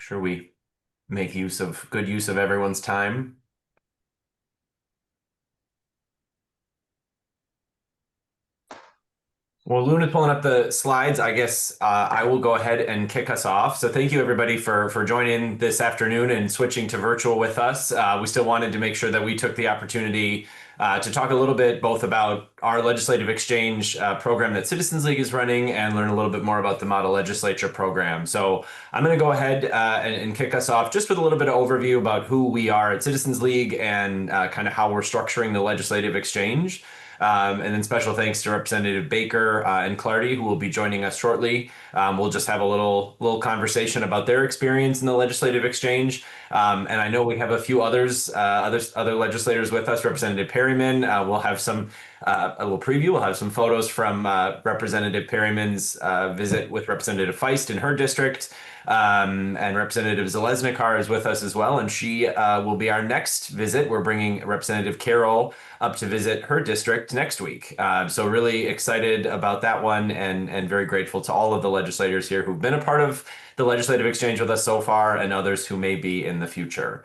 Sure we make good use of everyone's time. Well, Luna's pulling up the slides. I guess I will go ahead and kick us off. So thank you everybody for joining this afternoon and switching to virtual with us. We still wanted to make sure that we took the opportunity to talk a little bit both about our legislative exchange program that Citizens League is running and learn a little bit more about the Model Legislature program. So I'm going to go ahead and kick us off just with a little bit of overview about who we are at Citizens League and kind of how we're structuring the legislative exchange. And then special thanks to Representative Baker and Clardy, who will be joining us shortly. We'll just have a little conversation about their experience in the legislative exchange. And I know we have a few other legislators with us. Representative Perryman, we'll have a little preview. We'll have some photos from Representative Perryman's visit with Representative Feist in her district. And Representative Zalesnikar is with us as well, and she will be our next visit. We're bringing Representative Carroll up to visit her district next week. So really excited about that one and very grateful to all of the legislators here who've been a part of the legislative exchange with us so far and others who may be in the future.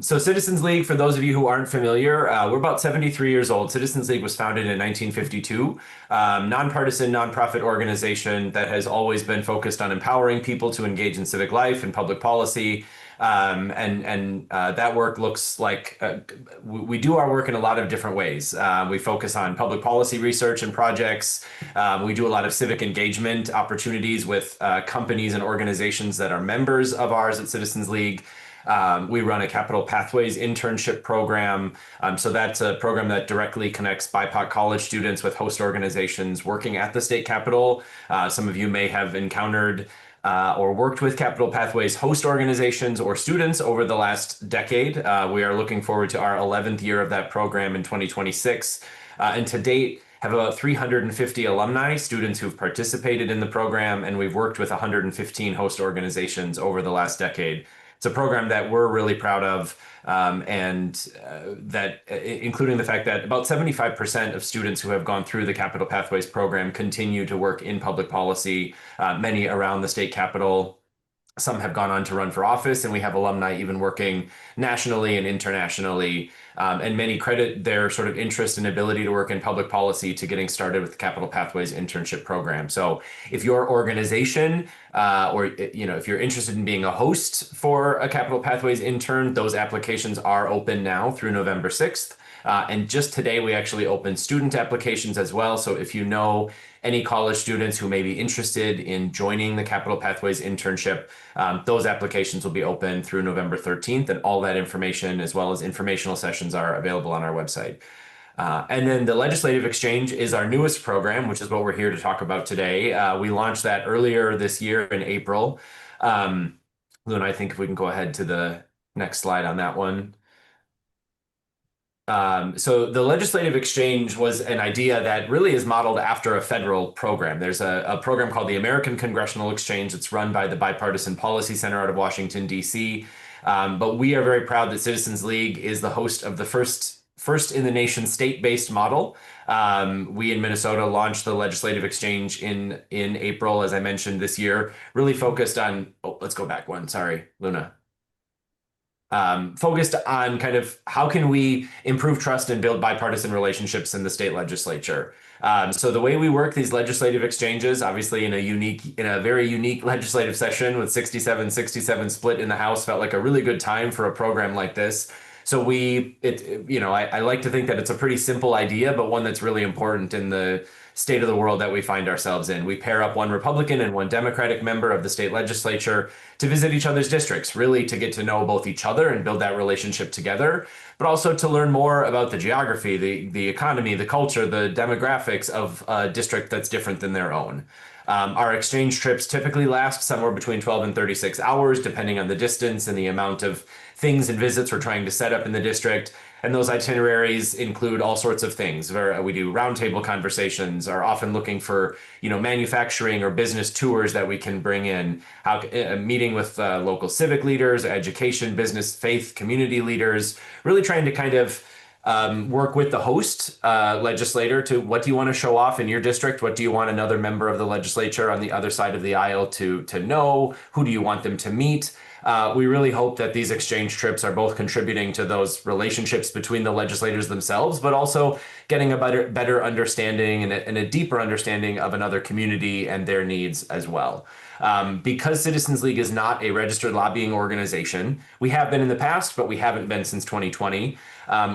So Citizens League, for those of you who aren't familiar, we're about 73 years old. Citizens League was founded in 1952, nonpartisan, nonprofit organization that has always been focused on empowering people to engage in civic life and public policy. That work looks like we do our work in a lot of different ways. We focus on public policy research and projects. We do a lot of civic engagement opportunities with companies and organizations that are members of ours at Citizens League. We run a Capital Pathways internship program. So that's a program that directly connects BIPOC college students with host organizations working at the state capitol. Some of you may have encountered or worked with Capital Pathways host organizations or students over the last decade. We are looking forward to our 11th year of that program in 2026. And to date, have about 350 alumni, students who've participated in the program, and we've worked with 115 host organizations over the last decade. It's a program that we're really proud of, including the fact that about 75% of students who have gone through the Capital Pathways program continue to work in public policy, many around the state capitol. Some have gone on to run for office, and we have alumni even working nationally and internationally. And many credit their sort of interest and ability to work in public policy to getting started with the Capital Pathways internship program. So if your organization or if you're interested in being a host for a Capital Pathways intern, those applications are open now through November 6th. And just today, we actually opened student applications as well. So if you know any college students who may be interested in joining the Capital Pathways internship, those applications will be open through November 13th. And all that information, as well as informational sessions, are available on our website. And then the Legislative Exchange is our newest program, which is what we're here to talk about today. We launched that earlier this year in April. Luna, I think if we can go ahead to the next slide on that one. So the legislative exchange was an idea that really is modeled after a federal program. There's a program called the American Congressional Exchange. It's run by the Bipartisan Policy Center out of Washington, D.C. But we are very proud that Citizens League is the host of the first in the nation state-based model. We in Minnesota launched the legislative exchange in April, as I mentioned this year, really focused on, let's go back one. Sorry, Luna. Focused on kind of how can we improve trust and build bipartisan relationships in the state legislature. So the way we work these legislative exchanges, obviously in a very unique legislative session with 67-67 split in the House, felt like a really good time for a program like this. So I like to think that it's a pretty simple idea, but one that's really important in the state of the world that we find ourselves in. We pair up one Republican and one Democratic member of the state legislature to visit each other's districts, really to get to know both each other and build that relationship together, but also to learn more about the geography, the economy, the culture, the demographics of a district that's different than their own. Our exchange trips typically last somewhere between 12 and 36 hours, depending on the distance and the amount of things and visits we're trying to set up in the district. And those itineraries include all sorts of things. We do roundtable conversations, are often looking for, manufacturing or business tours that we can bring in, meeting with local civic leaders, education, business, faith, community leaders, really trying to kind of work with the host legislator to what do you want to show off in your district? What do you want another member of the legislature on the other side of the aisle to know? Who do you want them to meet? We really hope that these exchange trips are both contributing to those relationships between the legislators themselves, but also getting a better understanding and a deeper understanding of another community and their needs as well. Because Citizens League is not a registered lobbying organization, we have been in the past, but we haven't been since 2020.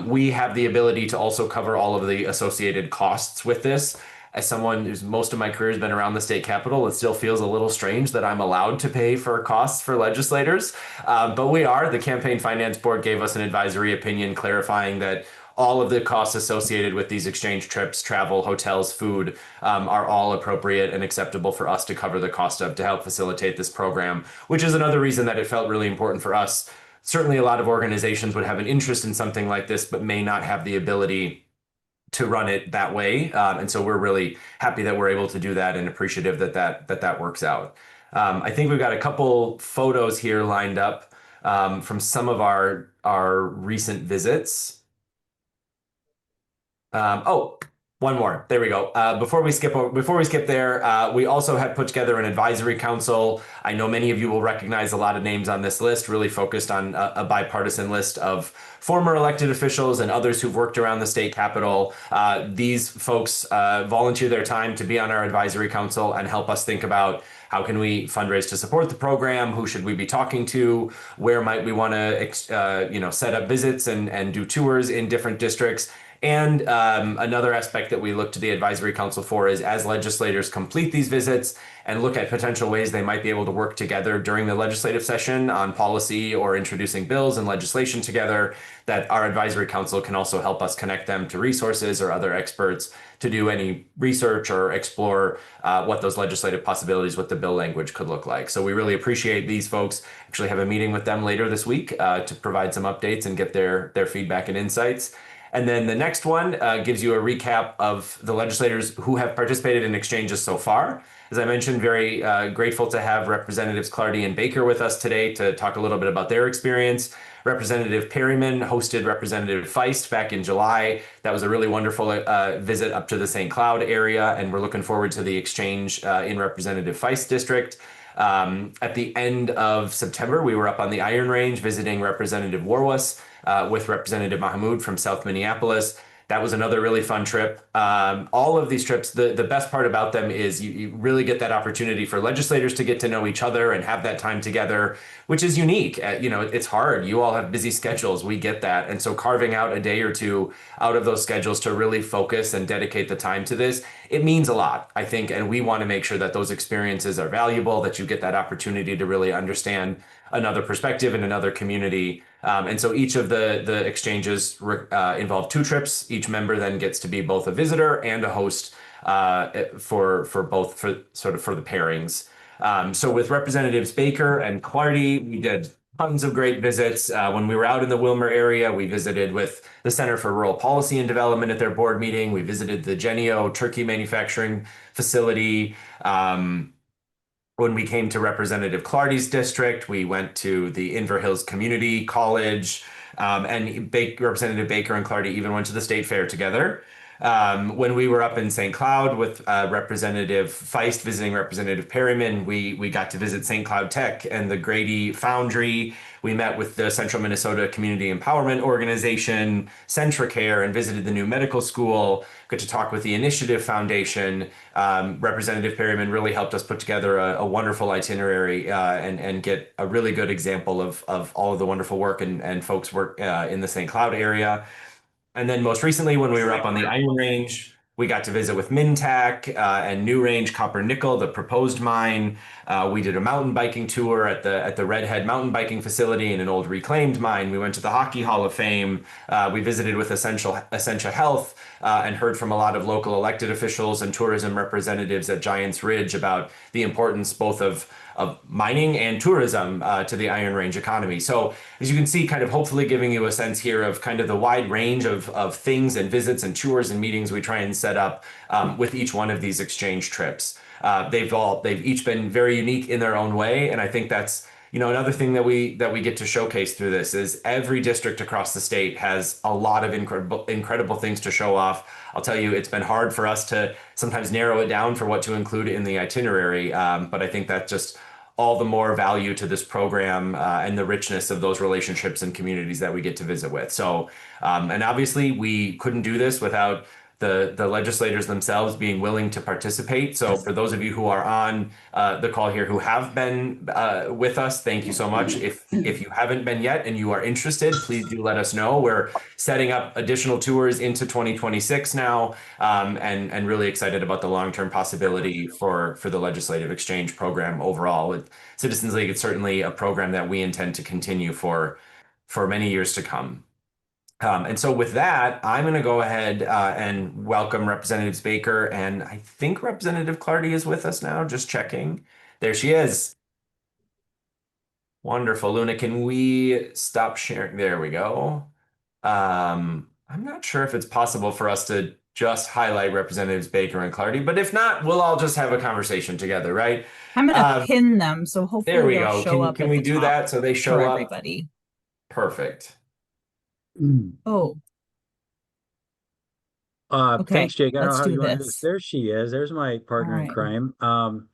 We have the ability to also cover all of the associated costs with this. As someone who's most of my career has been around the state capitol, it still feels a little strange that I'm allowed to pay for costs for legislators. But we are. The Campaign Finance Board gave us an advisory opinion clarifying that all of the costs associated with these exchange trips, travel, hotels, food, are all appropriate and acceptable for us to cover the cost of to help facilitate this program, which is another reason that it felt really important for us. Certainly, a lot of organizations would have an interest in something like this, but may not have the ability to run it that way. And so we're really happy that we're able to do that and appreciative that works out. I think we've got a couple photos here lined up from some of our recent visits. One more. There we go. Before we skip there, we also had put together an advisory council. I know many of you will recognize a lot of names on this list, really focused on a bipartisan list of former elected officials and others who've worked around the state capitol. These folks volunteer their time to be on our advisory council and help us think about how can we fundraise to support the program? Who should we be talking to? Where might we want to, set up visits and do tours in different districts? And another aspect that we look to the advisory council for is as legislators complete these visits and look at potential ways they might be able to work together during the legislative session on policy or introducing bills and legislation together, that our advisory council can also help us connect them to resources or other experts to do any research or explore what those legislative possibilities with the bill language could look like. So we really appreciate these folks. Actually have a meeting with them later this week to provide some updates and get their feedback and insights. And then the next one gives you a recap of the legislators who have participated in exchanges so far. As I mentioned, very grateful to have Representatives Clardy and Baker with us today to talk a little bit about their experience. Representative Perryman hosted Representative Feist back in July. That was a really wonderful visit up to the St. Cloud area, and we're looking forward to the exchange in Representative Feist district. At the end of September, we were up on the Iron Range visiting Representative Warwas with Representative Mahmoud from South Minneapolis. That was another really fun trip. All of these trips, the best part about them is you really get that opportunity for legislators to get to know each other and have that time together, which is unique. It's hard. You all have busy schedules. We get that. And so carving out a day or two out of those schedules to really focus and dedicate the time to this, it means a lot, I think. And we want to make sure that those experiences are valuable, that you get that opportunity to really understand another perspective in another community. And so each of the exchanges involve 2 trips. Each member then gets to be both a visitor and a host for the pairings. So with Representatives Baker and Clardy, we did tons of great visits. When we were out in the Wilmer area, we visited with the Center for Rural Policy and Development at their board meeting. We visited the Genio turkey manufacturing facility. When we came to Representative Clardy's district, we went to the Inver Hills Community College, and Representative Baker and Clardy even went to the State Fair together. When we were up in St. Cloud with Representative Feist visiting Representative Perryman, we got to visit St. Cloud Tech and the Grady Foundry. We met with the Central Minnesota Community Empowerment Organization, Centricare, and visited the new medical school. Got to talk with the Initiative Foundation. Representative Perryman really helped us put together a wonderful itinerary and get a really good example of all of the wonderful work and folks work in the St. Cloud area. And then most recently, when we were up on the Iron Range, we got to visit with Mintac and New Range Copper Nickel, the proposed mine. We did a mountain biking tour at the Redhead Mountain Biking Facility in an old reclaimed mine. We went to the Hockey Hall of Fame. We visited with Essentia Health and heard from a lot of local elected officials and tourism representatives at Giants Ridge about the importance both of mining and tourism to the Iron Range economy. So as you can see, kind of hopefully giving you a sense here of kind of the wide range of things and visits and tours and meetings we try and set up with each one of these exchange trips. They've each been very unique in their own way. And I think that's another thing that we get to showcase through this is every district across the state has a lot of incredible things to show off. I'll tell you, it's been hard for us to sometimes narrow it down for what to include in the itinerary, but I think that's just all the more value to this program and the richness of those relationships and communities that we get to visit with. So, and obviously, we couldn't do this without the legislators themselves being willing to participate. So for those of you who are on the call here who have been with us, thank you so much. If you haven't been yet and you are interested, please do let us know. We're setting up additional tours into 2026 now, and really excited about the long-term possibility for the Legislative Exchange program overall. With Citizens League, it's certainly a program that we intend to continue for many years to come. And so with that, I'm going to go ahead and welcome Representatives Baker, and I think Representative Clardy is with us now, just checking. There she is. Wonderful. Luna, can we stop sharing? There we go. I'm not sure if it's possible for us to just highlight Representatives Baker and Clardy, but if not, we'll all just have a conversation together, right? I'm gonna pin them, so There hopefully we they'll go. show up Can at we the do top that so they show for up? everybody. Perfect. Oh, okay. Thanks, Jake. I don't know Let's how do you want to do this. this. There she is. There's my partner All in right. crime.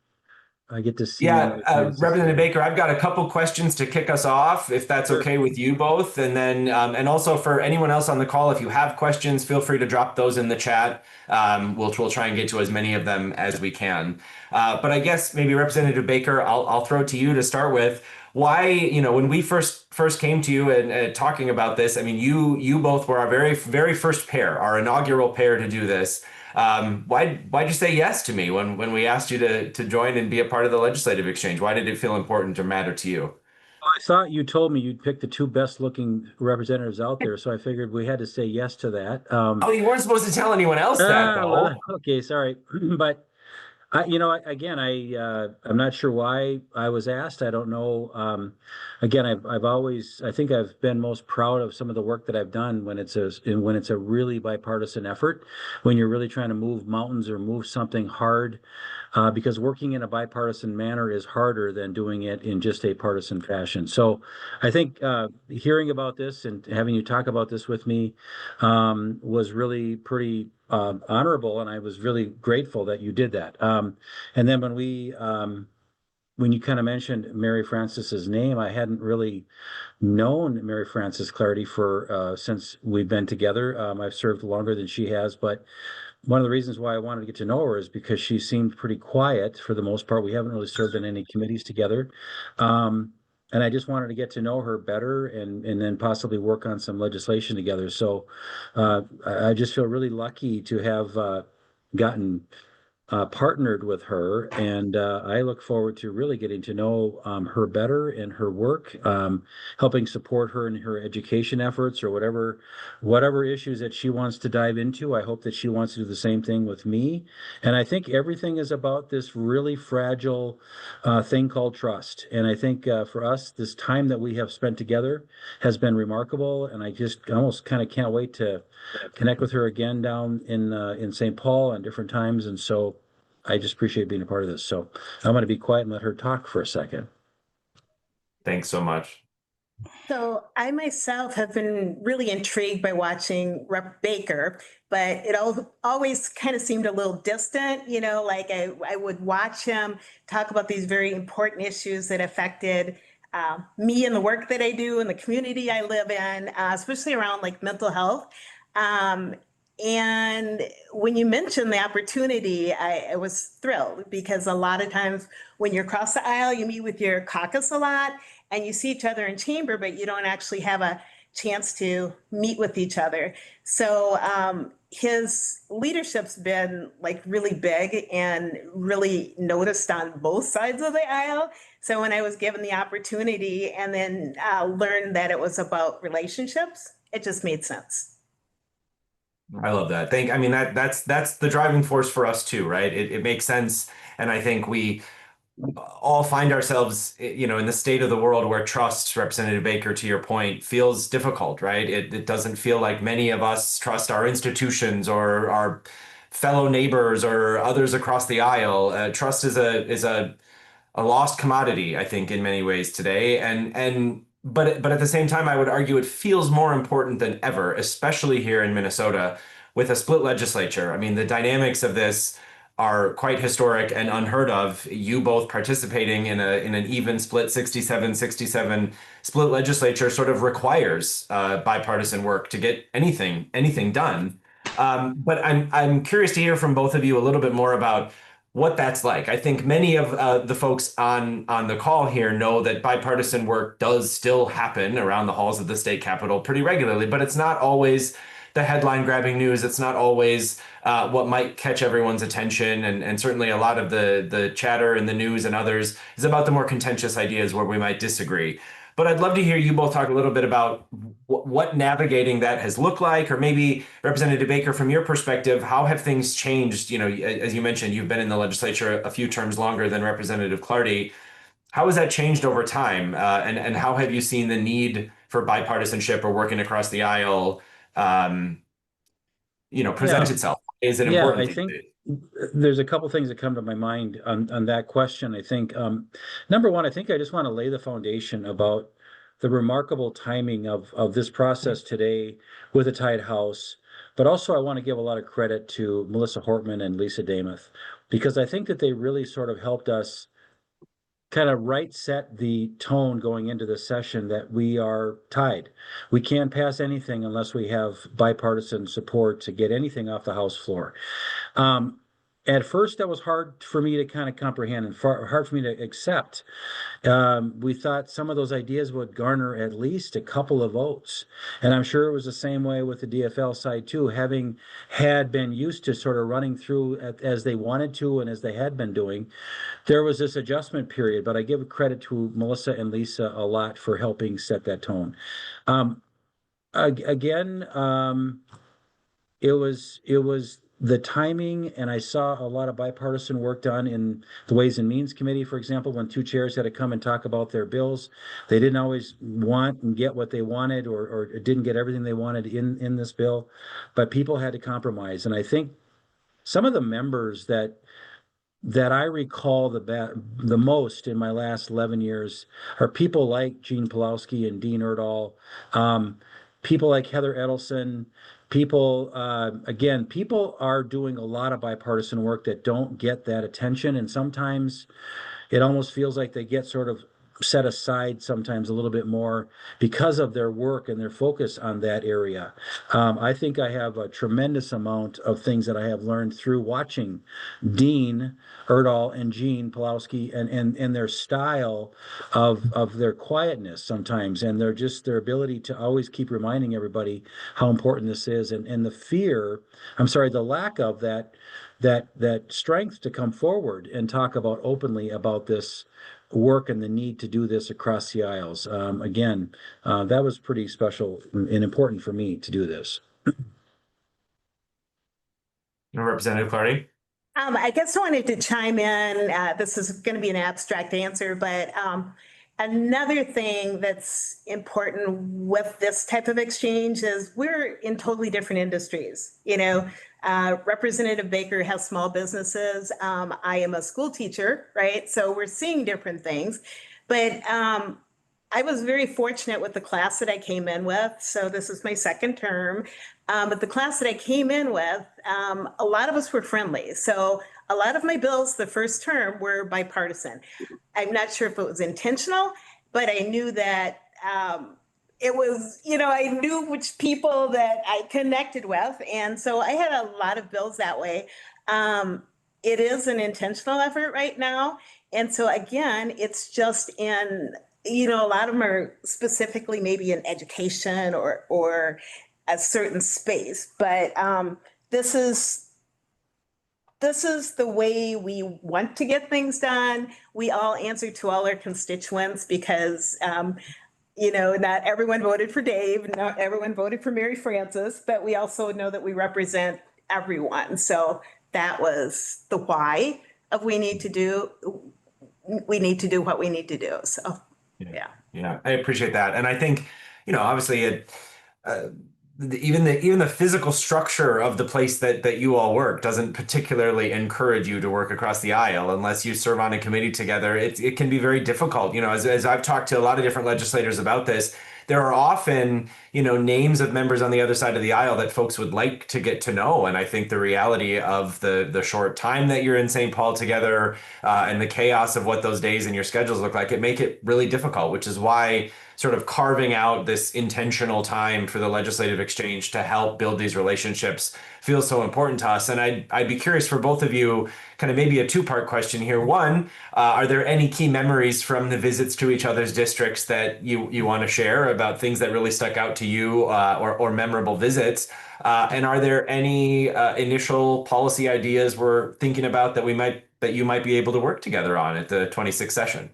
I get to see Yeah, Francis Representative here. Baker, I've got a couple questions to kick us off, if that's Sure. okay with you both. And then, and also for anyone else on the call, if you have questions, feel free to drop those in the chat. We'll try and get to as many of them as we can. But I guess maybe Representative Baker, I'll throw it to you to start with. Why, when we first came to you and talking about this, I mean, you both were our very first pair, our inaugural pair to do this. Why'd you say yes to me when we asked you to join and be a part of the legislative exchange? Why did it feel important or matter to you? Well, I thought you told me you'd pick the two best looking representatives out there, so I figured we had to say yes to that. Oh, you weren't supposed to tell anyone else that Well, though. okay, sorry. But again, I'm not sure why I was asked. I don't know. Again, I've always, I think I've been most proud of some of the work that I've done when it's a really bipartisan effort, when you're really trying to move mountains or move something hard, because working in a bipartisan manner is harder than doing it in just a partisan fashion. So I think hearing about this and having you talk about this with me was really pretty honorable, and I was really grateful that you did that. And then when you kind of mentioned Mary Francis's name, I hadn't really known Mary Frances Clardy for since we've been together. I've served longer than she has, but one of the reasons why I wanted to get to know her is because she seemed pretty quiet for the most part. We haven't really served in any committees together. And I just wanted to get to know her better and then possibly work on some legislation together. So I just feel really lucky to have gotten partnered with her, and I look forward to really getting to know her better and her work, helping support her in her education efforts or whatever issues that she wants to dive into. I hope that she wants to do the same thing with me. And I think everything is about this really fragile thing called trust. And I think for us, this time that we have spent together has been remarkable, and I just almost kind of can't wait to connect with her again down in St. Paul on different times. And so I just appreciate being a part of this. So I'm going to be quiet and let her talk for a second. Thanks so much. So I myself have been really intrigued by watching Rep. Baker, but it always kind of seemed a little distant, like I would watch him talk about these very important issues that affected me and the work that I do and the community I live in, especially around like mental health. And when you mentioned the opportunity, I was thrilled because a lot of times when you're across the aisle, you meet with your caucus a lot and you see each other in chamber, but you don't actually have a chance to meet with each other. So his leadership's been like really big and really noticed on both sides of the aisle. So when I was given the opportunity and then learned that it was about relationships, it just made sense. I love that. I mean, that's the driving force for us too, right? It makes sense. And I think we all find ourselves, in the state of the world where trust, Representative Baker, to your point, feels difficult, right? It doesn't feel like many of us trust our institutions or our fellow neighbors or others across the aisle. Trust is a a lost commodity, I think, in many ways today. But at the same time, I would argue it feels more important than ever, especially here in Minnesota with a split legislature. I mean, the dynamics of this are quite historic and unheard of. You both participating in an even split 67-67 split legislature sort of requires bipartisan work to get anything done. But I'm curious to hear from both of you a little bit more about what that's like. I think many of the folks on the call here know that bipartisan work does still happen around the halls of the state capitol pretty regularly, but it's not always the headline grabbing news. It's not always what might catch everyone's attention. And certainly a lot of the chatter in the news and others is about the more contentious ideas where we might disagree. But I'd love to hear you both talk a little bit about what navigating that has looked like, or maybe Representative Baker, from your perspective, how have things changed? You know, as you mentioned, you've been in the legislature a few terms longer than Representative Clardy. How has that changed over time? And how have you seen the need for bipartisanship or working across the aisle, present itself? Is it important? I think there's a couple things that come to my mind on that question. I think, number one, I think I just want to lay the foundation about the remarkable timing of this process today with a tied House. But also I want to give a lot of credit to Melissa Hortman and Lisa Damuth, because I think that they really sort of helped us kind of set the tone going into the session that we are tied. We can't pass anything unless we have bipartisan support to get anything off the House floor. At first, that was hard for me to kind of comprehend and hard for me to accept. We thought some of those ideas would garner at least a couple of votes. And I'm sure it was the same way with the DFL side too, having had been used to sort of running through as they wanted to and as they had been doing. There was this adjustment period, but I give credit to Melissa and Lisa a lot for helping set that tone. It was the timing, and I saw a lot of bipartisan work done in the Ways and Means Committee, for example, when two chairs had to come and talk about their bills. They didn't always want and get what they wanted, or didn't get everything they wanted in this bill, but people had to compromise. And I think some of the members that I recall the most in my last 11 years are people like Gene Pulowski and Dean Erdahl, people like Heather Edelson. People are doing a lot of bipartisan work that don't get that attention. And sometimes it almost feels like they get sort of set aside sometimes a little bit more because of their work and their focus on that area. I think I have a tremendous amount of things that I have learned through watching Dean Erdahl and Gene Pulowski and their style of their quietness sometimes, and their ability to always keep reminding everybody how important this is, and the lack of that strength to come forward and talk about openly about this work and the need to do this across the aisles. That was pretty special and important for me to do this. Representative Clardy? I guess I wanted to chime in. This is going to be an abstract answer, but another thing that's important with this type of exchange is we're in totally different industries. Representative Baker has small businesses. I am a school teacher, right? So we're seeing different things. But I was very fortunate with the class that I came in with. So this is my second term. But the class that I came in with, a lot of us were friendly. So a lot of my bills the first term were bipartisan. I'm not sure if it was intentional, but I knew that it was, I knew which people that I connected with. And so I had a lot of bills that way. It is an intentional effort right now. And so again, it's just in, a lot of them are specifically maybe in education or a certain space. But this is the way we want to get things done. We all answer to all our constituents because, not everyone voted for Dave, not everyone voted for Mary Frances, but we also know that we represent everyone. So that was the why of we need to do what we need to do. So, yeah. Yeah, I appreciate that. And I think, obviously even the physical structure of the place that you all work doesn't particularly encourage you to work across the aisle unless you serve on a committee together. It can be very difficult. As I've talked to a lot of different legislators about this, there are often, names of members on the other side of the aisle that folks would like to get to know. And I think the reality of the short time that you're in St. Paul together, and the chaos of what those days and your schedules look like, it make it really difficult, which is why sort of carving out this intentional time for the legislative exchange to help build these relationships feels so important to us. And I'd be curious for both of you, kind of maybe a two-part question here. One, are there any key memories from the visits to each other's districts that you want to share about things that really stuck out to you, or memorable visits? And are there any initial policy ideas we're thinking about that you might be able to work together on at the 26th session?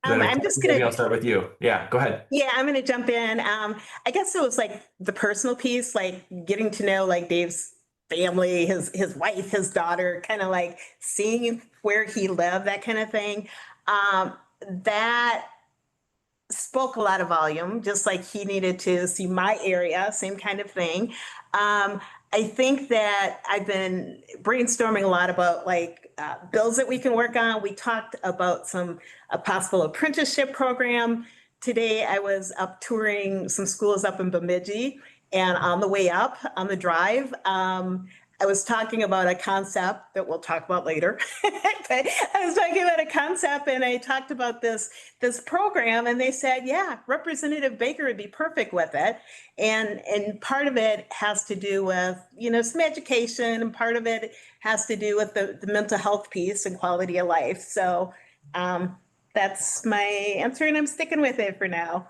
I'm just Maybe gonna, I'll start with you. Yeah, go ahead. yeah, I'm gonna jump in. I guess it was like the personal piece, like getting to know like Dave's family, his wife, his daughter, kind of like seeing where he lived, that kind of thing. That spoke a lot of volume, just like he needed to see my area, same kind of thing. I think that I've been brainstorming a lot about like bills that we can work on. We talked about a possible apprenticeship program. Today I was up touring some schools up in Bemidji, and on the way up, on the drive, I was talking about a concept that we'll talk about later. But I was talking about a concept, and I talked about this program, and they said, yeah, Representative Baker would be perfect with it. And part of it has to do with, some education, and part of it has to do with the mental health piece and quality of life. So that's my answer, and I'm sticking with it for now.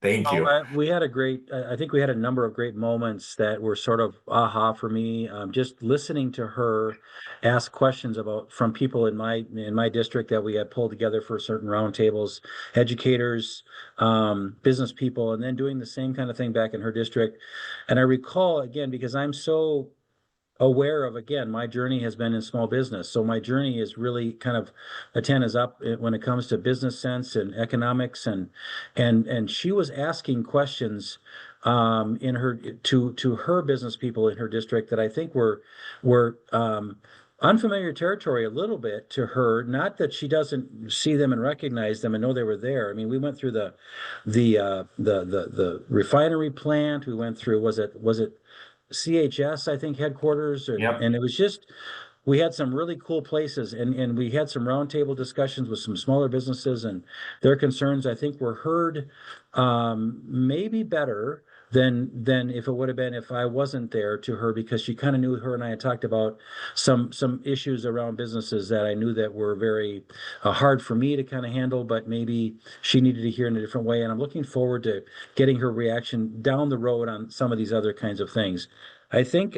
Thank you. We had I think we had a number of great moments that were sort of aha for me. Just listening to her ask questions from people in my district that we had pulled together for certain roundtables, educators, business people, and then doing the same kind of thing back in her district. And I recall, again, because I'm so aware of, again, my journey has been in small business. So my journey is really kind of antennas up when it comes to business sense and economics, and she was asking questions in her to her business people in her district that I think were unfamiliar territory a little bit to her. Not that she doesn't see them and recognize them and know they were there. I mean, we went through the refinery plant. We went through, was it CHS, I think, headquarters, Yep. and it was just, we had some really cool places, and we had some roundtable discussions with some smaller businesses, and their concerns, I think, were heard maybe better than if it would have been if I wasn't there to her, because she kind of knew. Her and I had talked about some issues around businesses that I knew that were very hard for me to kind of handle, but maybe she needed to hear in a different way. And I'm looking forward to getting her reaction down the road on some of these other kinds of things. I think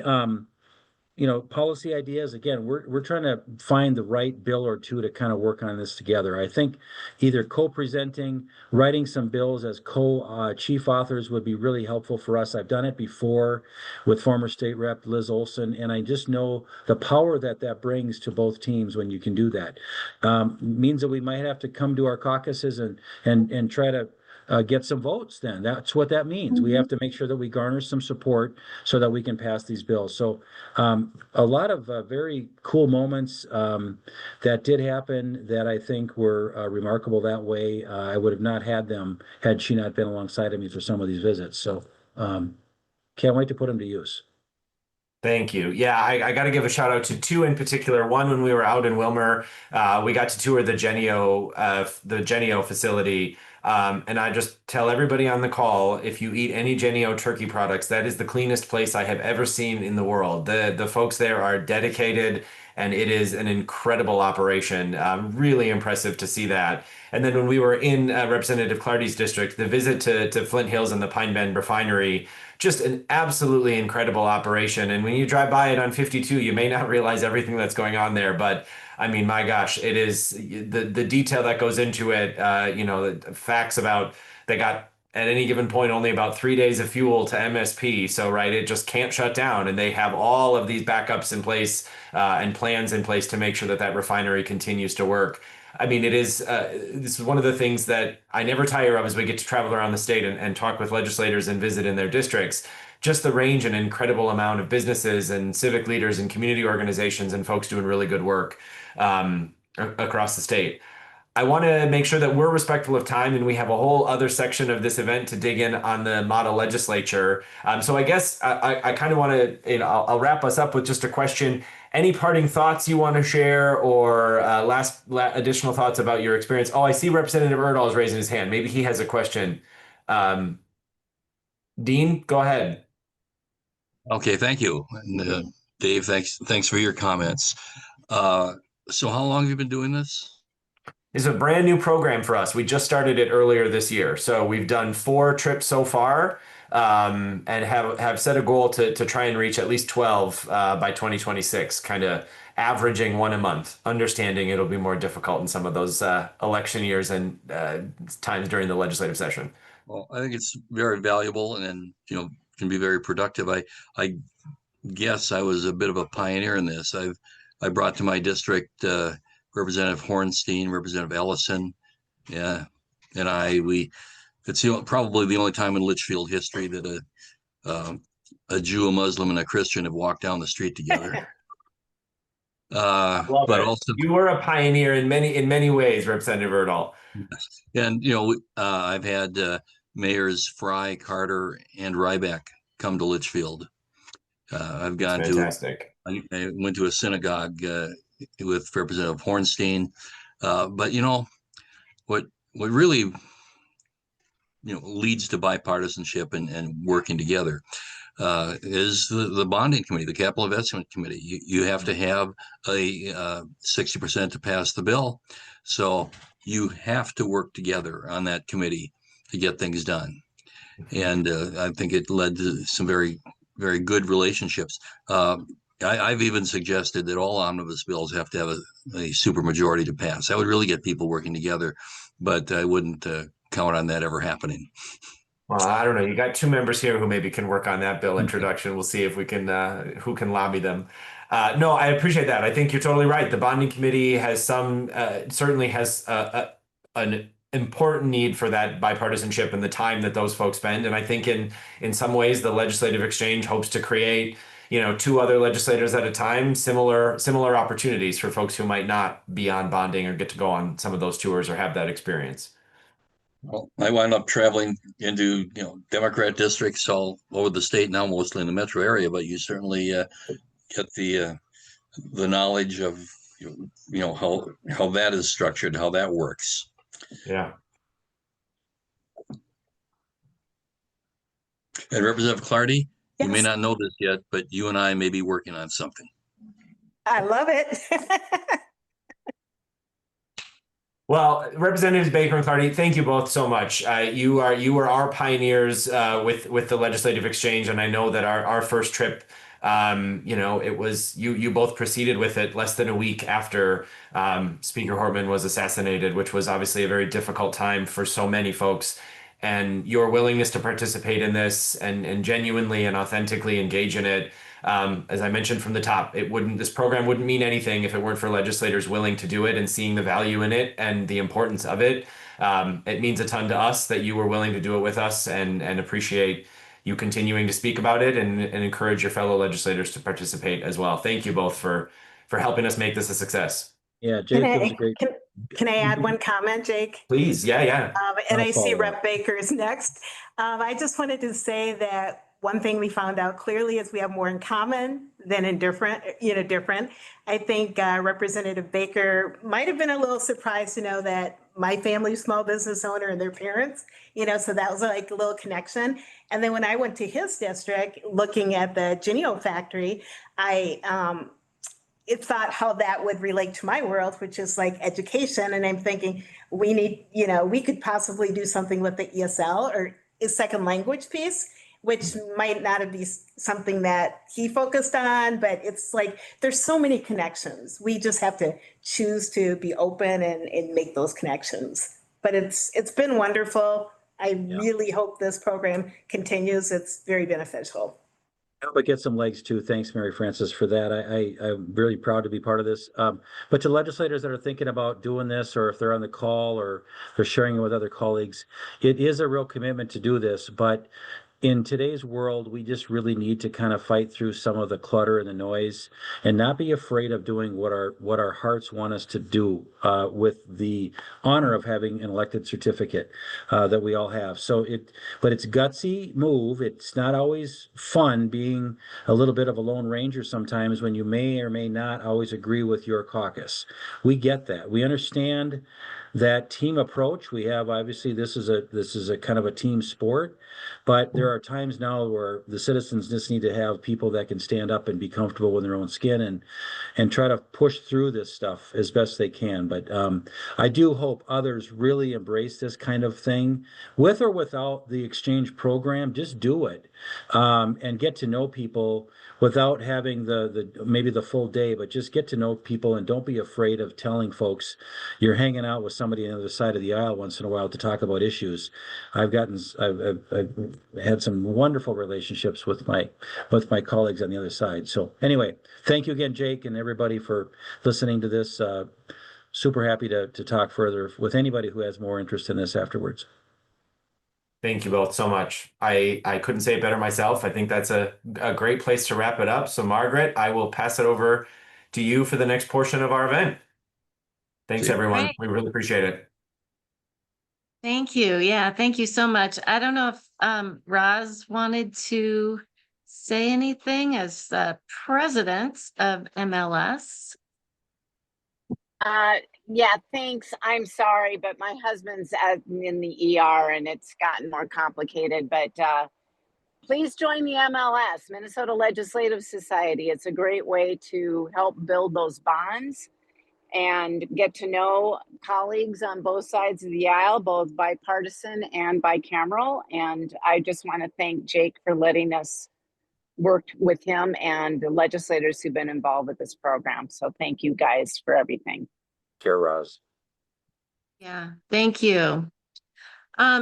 policy ideas, again, we're trying to find the right bill or two to kind of work on this together. I think either co-presenting, writing some bills as chief authors would be really helpful for us. I've done it before with former state rep Liz Olson, and I just know the power that brings to both teams when you can do that. Means that we might have to come to our caucuses and try to get some votes. Then that's what that means. We have to make sure that we garner some support so that we can pass these bills. So a lot of very cool moments that did happen that I think were remarkable that way. I would have not had them had she not been alongside of me for some of these visits. So can't wait to put them to use. Thank you. Yeah, I got to give a shout out to two in particular. One, when we were out in Wilmer, we got to tour the Genio facility. And I just tell everybody on the call, if you eat any Genio turkey products, that is the cleanest place I have ever seen in the world. The folks there are dedicated, and it is an incredible operation. Really impressive to see that. And then when we were in Representative Clardy's district, the visit to Flint Hills and the Pine Bend refinery, just an absolutely incredible operation. And when you drive by it on 52, you may not realize everything that's going on there, but I mean, my gosh, it is the detail that goes into it. The facts about they got at any given point only about 3 days of fuel to MSP. So, right, it just can't shut down. And they have all of these backups in place and plans in place to make sure that refinery continues to work. I mean, it is, this is one of the things that I never tire of as we get to travel around the state and talk with legislators and visit in their districts. Just the range and incredible amount of businesses and civic leaders and community organizations and folks doing really good work across the state. I want to make sure that we're respectful of time, and we have a whole other section of this event to dig in on the model legislature. So I guess I kind of want to, I'll wrap us up with just a question. Any parting thoughts you want to share, or last additional thoughts about your experience? Oh, I see Representative Erdahl is raising his hand. Maybe he has a question. Dean, go ahead. Okay, thank you. And, Dave, thanks for your comments. So how long have you been doing this? It's a brand new program for us. We just started it earlier this year. So we've done 4 trips so far, and have set a goal to try and reach at least 12 by 2026, kind of averaging 1 a month, understanding it'll be more difficult in some of those election years and times during the legislative session. Well, I think it's very valuable and can be very productive. I guess I was a bit of a pioneer in this. I brought to my district Representative Hornstein, Representative Ellison, yeah, and it's probably the only time in Litchfield history that a Jew, a Muslim, and a Christian have walked down the street together. But also, you were a pioneer in many ways, Representative Erdahl. And I've had mayors Fry, Carter, and Ryback come to Litchfield. I've gone Fantastic. I went to a synagogue with Representative Hornstein, but what really leads to bipartisanship and working together is the bonding committee, the capital investment committee. You have to have a 60% to pass the bill, so you have to work together on that committee to get things done. And I think it led to some very, very good relationships. I've even suggested that all omnibus bills have to have a supermajority to pass. That would really get people working together, but I wouldn't count on that ever happening. Well, I don't know. You got 2 members here who maybe can work on that bill introduction. We'll see if we can who can lobby them. No, I appreciate that. I think you're totally right. The bonding committee has certainly has an important need for that bipartisanship and the time that those folks spend. And I think in some ways the legislative exchange hopes to create 2 other legislators at a time, similar opportunities for folks who might not be on bonding or get to go on some of those tours or have that experience. Well, I wound up traveling into Democrat districts all over the state, now mostly in the metro area, but you certainly get the knowledge of how that is structured, how that works. Yeah. And Representative Clardy, Yes. you may not know this yet, but you and I may be working on something. I love it. Well, Representatives Baker and Clardy, thank you both so much. You were our pioneers with the legislative exchange, and I know that our first trip, it was you both proceeded with it less than a week after Speaker Hortman was assassinated, which was obviously a very difficult time for so many folks. And your willingness to participate in this and genuinely and authentically engage in it, as I mentioned from the top, this program wouldn't mean anything if it weren't for legislators willing to do it and seeing the value in it and the importance of it. It means a ton to us that you were willing to do it with us, and appreciate you continuing to speak about it and encourage your fellow legislators to participate as well. Thank you both for helping us make this a success. Yeah, Jake, it was great. Can I add one comment, Jake? Please. Yeah. And I see Rep Baker is next. I just wanted to say that one thing we found out clearly is we have more in common than in different. I think Representative Baker might have been a little surprised to know that my family's small business owner and their parents, so that was like a little connection. And then when I went to his district, looking at the Genio factory, it thought how that would relate to my world, which is like education. And I'm thinking we could possibly do something with the ESL or is second language piece, which might not be something that he focused on, but it's like, there's so many connections. We just have to choose to be open and make those connections. But it's been wonderful. I really hope this program continues. It's very beneficial. help it get some legs too. Thanks, Mary Frances, for that. I'm really proud to be part of this. But to legislators that are thinking about doing this, or if they're on the call or they're sharing it with other colleagues, it is a real commitment to do this. But in today's world, we just really need to kind of fight through some of the clutter and the noise, and not be afraid of doing what our hearts want us to do, with the honor of having an elected certificate that we all have. But it's gutsy move. It's not always fun being a little bit of a lone ranger sometimes when you may or may not always agree with your caucus. We get that. We understand that team approach. We have, obviously, this is a kind of a team sport, but there are times now where the citizens just need to have people that can stand up and be comfortable in their own skin and try to push through this stuff as best they can. But I do hope others really embrace this kind of thing, with or without the exchange program. Just do it, and get to know people without having maybe the full day, but just get to know people, and don't be afraid of telling folks you're hanging out with somebody on the other side of the aisle once in a while to talk about issues. I've had some wonderful relationships with my colleagues on the other side. So anyway, thank you again, Jake, and everybody for listening to this. Super happy to talk further with anybody who has more interest in this afterwards. Thank you both so much. I couldn't say it better myself. I think that's a great place to wrap it up. So Margaret, I will pass it over to you for the next portion of our event. Thanks, everyone. Great. We really appreciate it. Thank you. Yeah, thank you so much. I don't know if Roz wanted to say anything as the president of MLS. Yeah, thanks. I'm sorry, but my husband's in the ER and it's gotten more complicated. But please join the MLS, Minnesota Legislative Society. It's a great way to help build those bonds and get to know colleagues on both sides of the aisle, both bipartisan and bicameral. And I just want to thank Jake for letting us work with him and the legislators who've been involved with this program. So thank you guys for everything. Care, Roz. Yeah, thank you.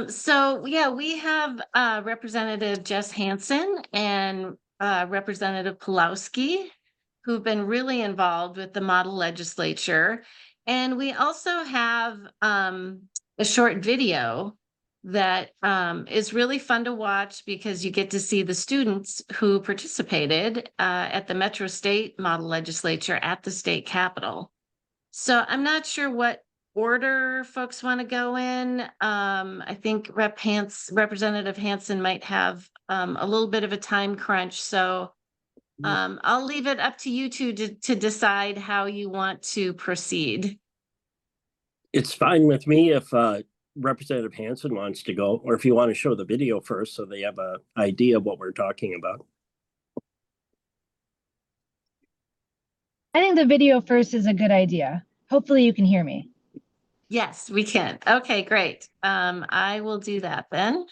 So yeah, we have Representative Jess Hansen and Representative Pulowski, who've been really involved with the model legislature. And we also have a short video that is really fun to watch, because you get to see the students who participated at the Metro State Model Legislature at the state capitol. So I'm not sure what order folks want to go in. I think Representative Hansen might have a little bit of a time crunch. So I'll leave it up to you two to decide how you want to proceed. It's fine with me if Representative Hansen wants to go, or if you want to show the video first so they have an idea of what we're talking about. I think the video first is a good idea. Hopefully you can hear me. Yes, we can. Okay, great. I will do that then.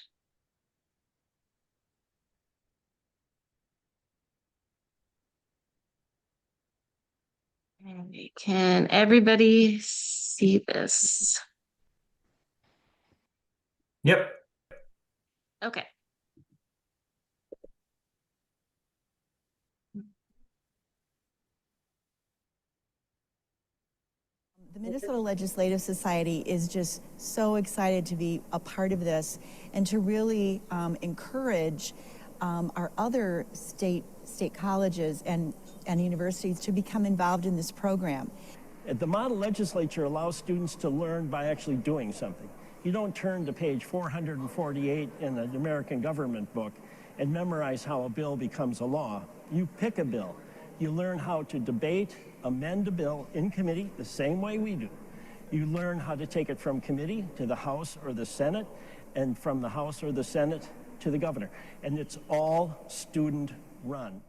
Okay, can everybody see this? Yep. Okay. The Minnesota Legislative Society is just so excited to be a part of this and to really encourage our other state colleges and universities to become involved in this program. The model legislature allows students to learn by actually doing something. You don't turn to page 448 in the American government book and memorize how a bill becomes a law. You pick a bill. You learn how to debate, amend a bill in committee the same way we do. You learn how to take it from committee to the House or the Senate, and from the House or the Senate to the governor. And it's all student run.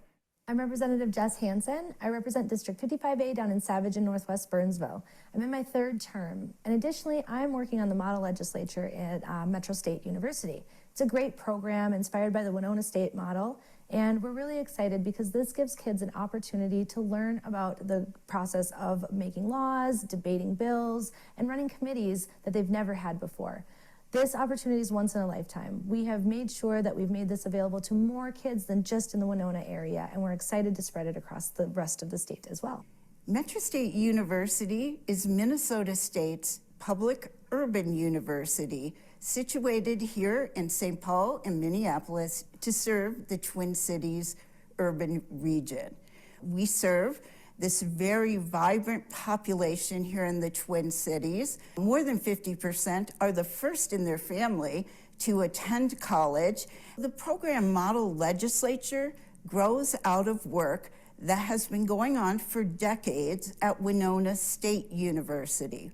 I'm Representative Jess Hansen. I represent District 55A down in Savage in Northwest Burnsville. I'm in my third term, and additionally, I'm working on the model legislature at Metro State University. It's a great program inspired by the Winona State model, and we're really excited because this gives kids an opportunity to learn about the process of making laws, debating bills, and running committees that they've never had before. This opportunity is once in a lifetime. We have made sure that we've made this available to more kids than just in the Winona area, and we're excited to spread it across the rest of the state as well. Metro State University is Minnesota State's public urban university, situated here in St. Paul and Minneapolis to serve the Twin Cities urban region. We serve this very vibrant population here in the Twin Cities. More than 50% are the first in their family to attend college. The program Model Legislature grows out of work that has been going on for decades at Winona State University.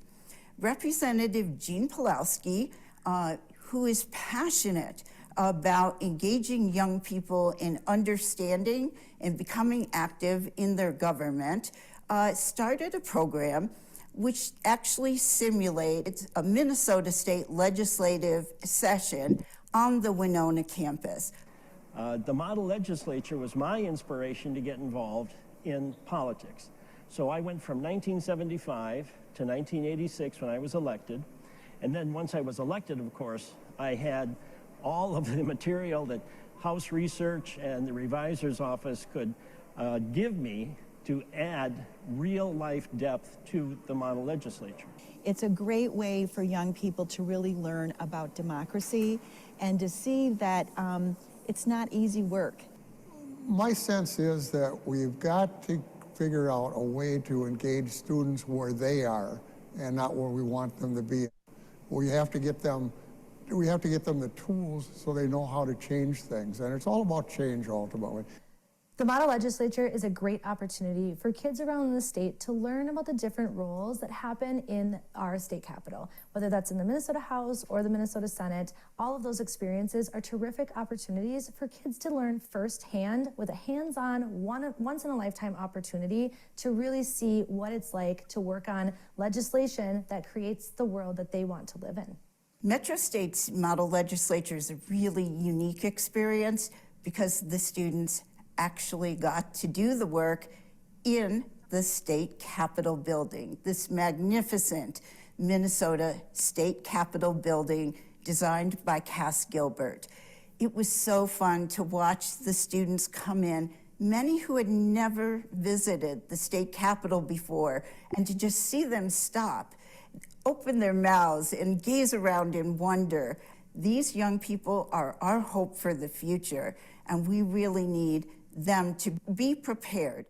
Representative Jean Pawlowski, who is passionate about engaging young people in understanding and becoming active in their government, started a program which actually simulates a Minnesota State legislative session on the Winona campus. The model legislature was my inspiration to get involved in politics. So I went from 1975 to 1986 when I was elected. And then once I was elected, of course, I had all of the material that House Research and the Revisor's Office could give me to add real life depth to the model legislature. It's a great way for young people to really learn about democracy and to see that it's not easy work. My sense is that we've got to figure out a way to engage students where they are and not where we want them to be. We have to get them the tools so they know how to change things. And it's all about change ultimately. The model legislature is a great opportunity for kids around the state to learn about the different roles that happen in our state capitol, whether that's in the Minnesota House or the Minnesota Senate. All of those experiences are terrific opportunities for kids to learn firsthand with a hands-on, once-in-a-lifetime opportunity to really see what it's like to work on legislation that creates the world that they want to live in. Metro State's model legislature is a really unique experience because the students actually got to do the work in the state capitol building, this magnificent Minnesota State Capitol building designed by Cass Gilbert. It was so fun to watch the students come in, many who had never visited the state capitol before, and to just see them stop, open their mouths, and gaze around in wonder. These young people are our hope for the future, and we really need them to be prepared.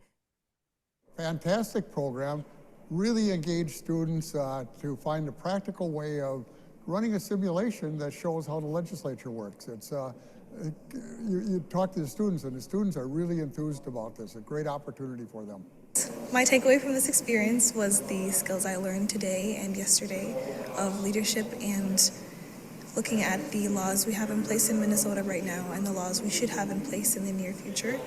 Fantastic program, really engage students to find a practical way of running a simulation that shows how the legislature works. It's you talk to the students, and the students are really enthused about this. A great opportunity for them. My takeaway from this experience was the skills I learned today and yesterday of leadership and looking at the laws we have in place in Minnesota right now and the laws we should have in place in the near future.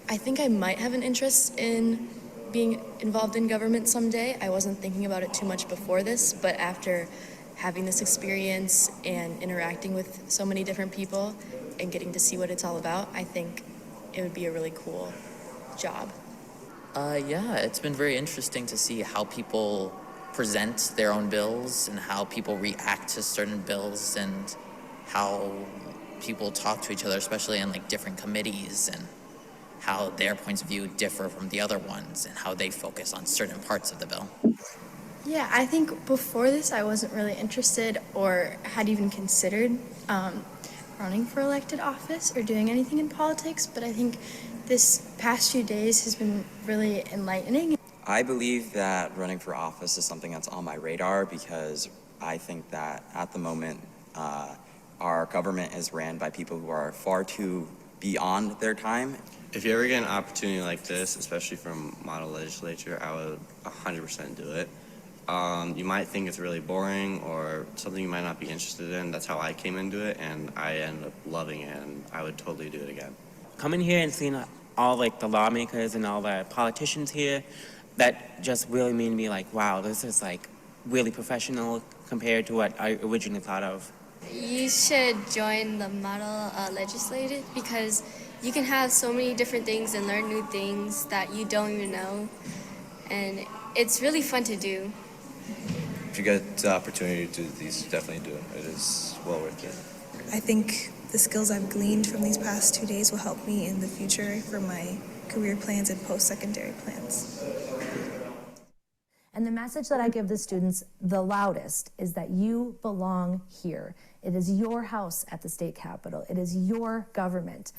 I think I might have an interest in being involved in government someday. I wasn't thinking about it too much before this, but after having this experience and interacting with so many different people and getting to see what it's all about, I think it would be a really cool job. Yeah, it's been very interesting to see how people present their own bills and how people react to certain bills and how people talk to each other, especially in like different committees, and how their points of view differ from the other ones and how they focus on certain parts of the bill. Yeah, I think before this I wasn't really interested or had even considered running for elected office or doing anything in politics, but I think this past few days has been really enlightening. I believe that running for office is something that's on my radar because I think that at the moment our government is ran by people who are far too beyond their time. If you ever get an opportunity like this, especially from model legislature, I would 100% do it. You might think it's really boring or something you might not be interested in. That's how I came into it, and I ended up loving it, and I would totally do it again. Coming here and seeing all like the lawmakers and all the politicians here, that just really made me like, wow, this is like really professional compared to what I originally thought of. You should join the model legislature because you can have so many different things and learn new things that you don't even know, and it's really fun to do. if you get the opportunity to do these, definitely do it. It is well worth it. I think the skills I've gleaned from these past 2 days will help me in the future for my career plans and post-secondary plans. And the message that I give the students the loudest is that you belong here. It is your house at the state capitol. It is your government.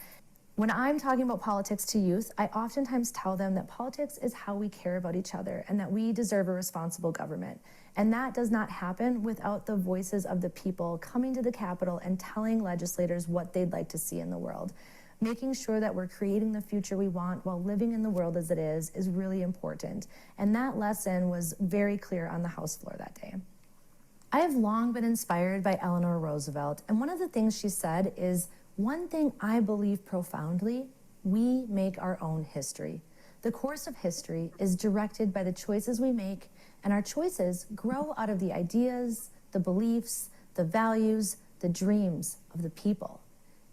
When I'm talking about politics to youth, I oftentimes tell them that politics is how we care about each other and that we deserve a responsible government. And that does not happen without the voices of the people coming to the Capitol and telling legislators what they'd like to see in the world. Making sure that we're creating the future we want while living in the world as it is really important. And that lesson was very clear on the House floor that day. I have long been inspired by Eleanor Roosevelt, and one of the things she said is, one thing I believe profoundly, we make our own history. The course of history is directed by the choices we make, and our choices grow out of the ideas, the beliefs, the values, the dreams of the people.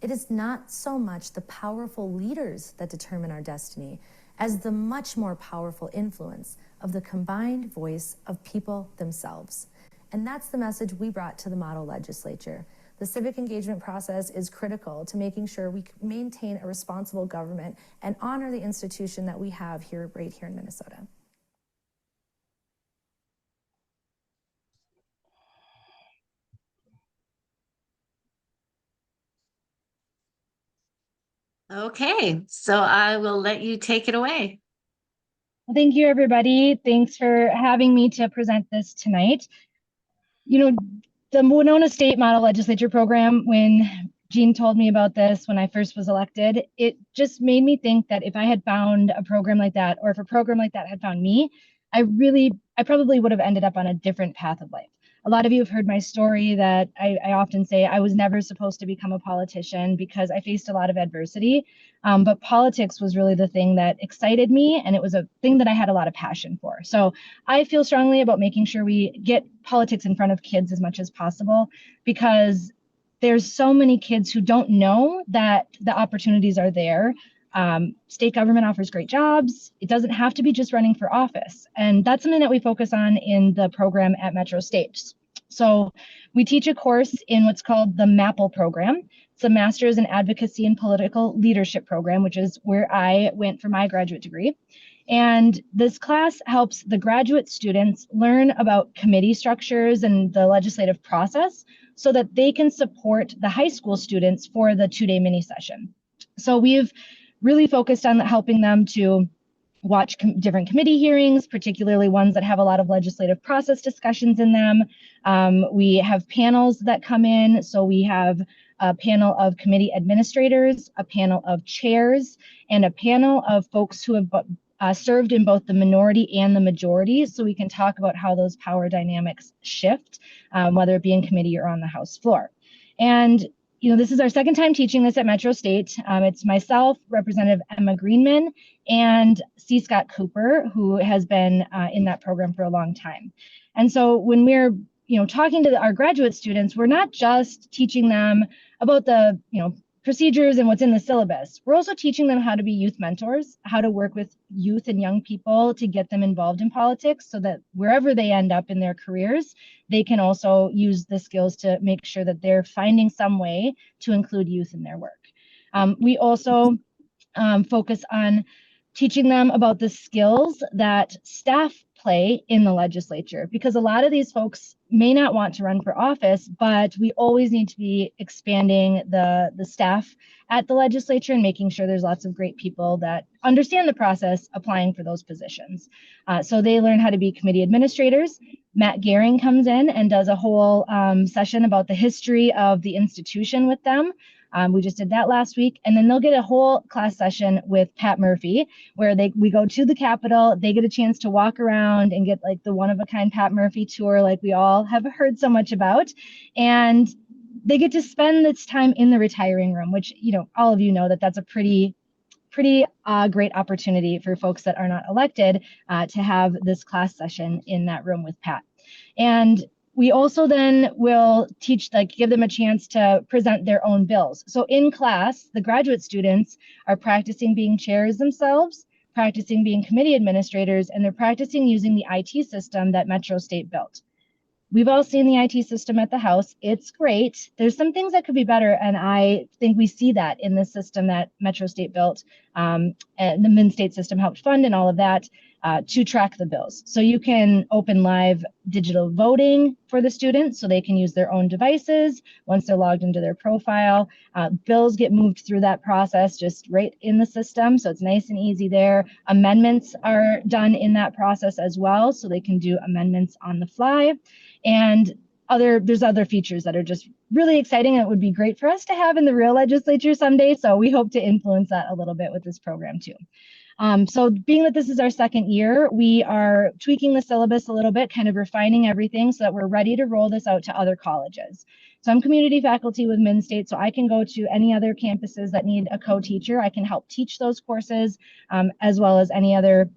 It is not so much the powerful leaders that determine our destiny as the much more powerful influence of the combined voice of people themselves. And that's the message we brought to the model legislature. The civic engagement process is critical to making sure we maintain a responsible government and honor the institution that we have here, right here in Minnesota. Okay, so I will let you take it away. Well, thank you, everybody. Thanks for having me to present this tonight. You know, the Winona State Model Legislature Program, when Jean told me about this when I first was elected, it just made me think that if I had found a program like that, or if a program like that had found me, I probably would have ended up on a different path of life. A lot of you have heard my story that I often say I was never supposed to become a politician because I faced a lot of adversity. But politics was really the thing that excited me, and it was a thing that I had a lot of passion for. So I feel strongly about making sure we get politics in front of kids as much as possible, because there's so many kids who don't know that the opportunities are there. State government offers great jobs. It doesn't have to be just running for office. And that's something that we focus on in the program at Metro State. So we teach a course in what's called the MAPPLE program. It's a Master's in Advocacy and Political Leadership program, which is where I went for my graduate degree. And this class helps the graduate students learn about committee structures and the legislative process so that they can support the high school students for the 2-day mini session. So we've really focused on helping them to watch different committee hearings, particularly ones that have a lot of legislative process discussions in them. We have panels that come in. So we have a panel of committee administrators, a panel of chairs, and a panel of folks who have served in both the minority and the majority. So we can talk about how those power dynamics shift, whether it be in committee or on the House floor. And this is our second time teaching this at Metro State. It's myself, Representative Emma Greenman, and C. Scott Cooper, who has been in that program for a long time. And so when we're talking to our graduate students, we're not just teaching them about the procedures and what's in the syllabus. We're also teaching them how to be youth mentors, how to work with youth and young people to get them involved in politics so that wherever they end up in their careers, they can also use the skills to make sure that they're finding some way to include youth in their work. We also focus on teaching them about the skills that staff play in the legislature, because a lot of these folks may not want to run for office, but we always need to be expanding the staff at the legislature and making sure there's lots of great people that understand the process applying for those positions. So they learn how to be committee administrators. Matt Gehring comes in and does a whole session about the history of the institution with them. We just did that last week, and then they'll get a whole class session with Pat Murphy, where we go to the Capitol. They get a chance to walk around and get like the one-of-a-kind Pat Murphy tour, like we all have heard so much about, and they get to spend this time in the retiring room, which all of you know that's a pretty great opportunity for folks that are not elected to have this class session in that room with Pat. And we also then will give them a chance to present their own bills. So in class, the graduate students are practicing being chairs themselves, practicing being committee administrators, and they're practicing using the IT system that Metro State built. we've all seen the IT system at the house. It's great. There's some things that could be better, and I think we see that in the system that Metro State built, and the Min-State system helped fund and all of that, to track the bills. So you can open live digital voting for the students so they can use their own devices once they're logged into their profile. Bills get moved through that process just right in the system, so it's nice and easy there. Amendments are done in that process as well, so they can do amendments on the fly. And there's other features that are just really exciting, and it would be great for us to have in the real legislature someday, so we hope to influence that a little bit with this program too. So being that this is our second year, we are tweaking the syllabus a little bit, kind of refining everything so that we're ready to roll this out to other colleges. So I'm community faculty with Min-State, so I can go to any other campuses that need a co-teacher. I can help teach those courses, as well as any other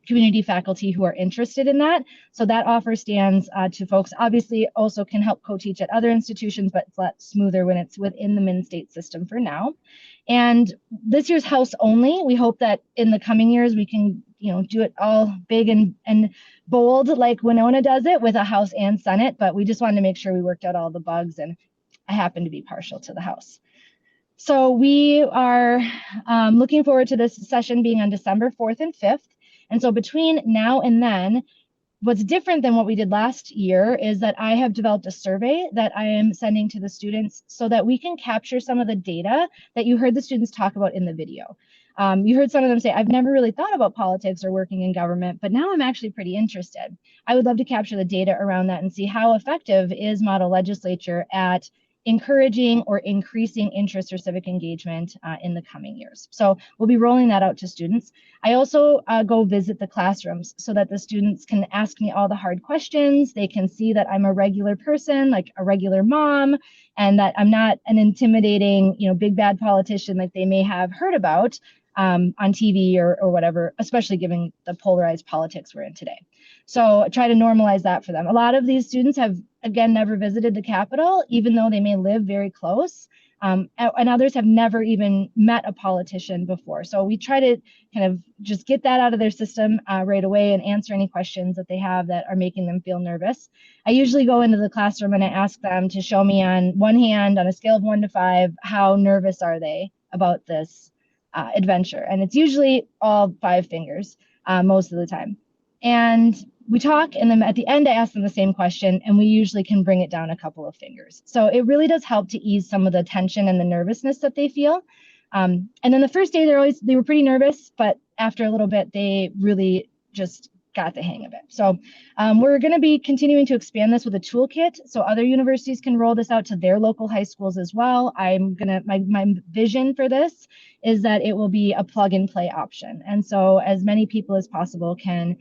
community faculty who are interested in that. So that offer stands to folks. Obviously, also can help co-teach at other institutions, but it's a lot smoother when it's within the Min-State system for now. And this year's house only. We hope that in the coming years we can, do it all big and bold like Winona does it with a House and Senate. But we just wanted to make sure we worked out all the bugs, and I happen to be partial to the House. So we are looking forward to this session being on December 4th and 5th. And so between now and then, what's different than what we did last year is that I have developed a survey that I am sending to the students so that we can capture some of the data that you heard the students talk about in the video. You heard some of them say, I've never really thought about politics or working in government, but now I'm actually pretty interested. I would love to capture the data around that and see how effective is model legislature at encouraging or increasing interest or civic engagement in the coming years. So we'll be rolling that out to students. I also go visit the classrooms so that the students can ask me all the hard questions. They can see that I'm a regular person, like a regular mom, and that I'm not an intimidating, big bad politician like they may have heard about on TV or whatever, especially given the polarized politics we're in today. So I try to normalize that for them. A lot of these students have, again, never visited the Capitol, even though they may live very close. And others have never even met a politician before. So we try to kind of just get that out of their system right away and answer any questions that they have that are making them feel nervous. I usually go into the classroom and I ask them to show me on one hand, on a scale of 1 to 5, how nervous are they about this adventure. And it's usually all 5 fingers most of the time. And we talk, and then at the end, I ask them the same question, and we usually can bring it down a couple of fingers. So it really does help to ease some of the tension and the nervousness that they feel. And then the first day, they were pretty nervous, but after a little bit, they really just got the hang of it. So we're going to be continuing to expand this with a toolkit so other universities can roll this out to their local high schools as well. My vision for this is that it will be a plug and play option. And so as many people as possible can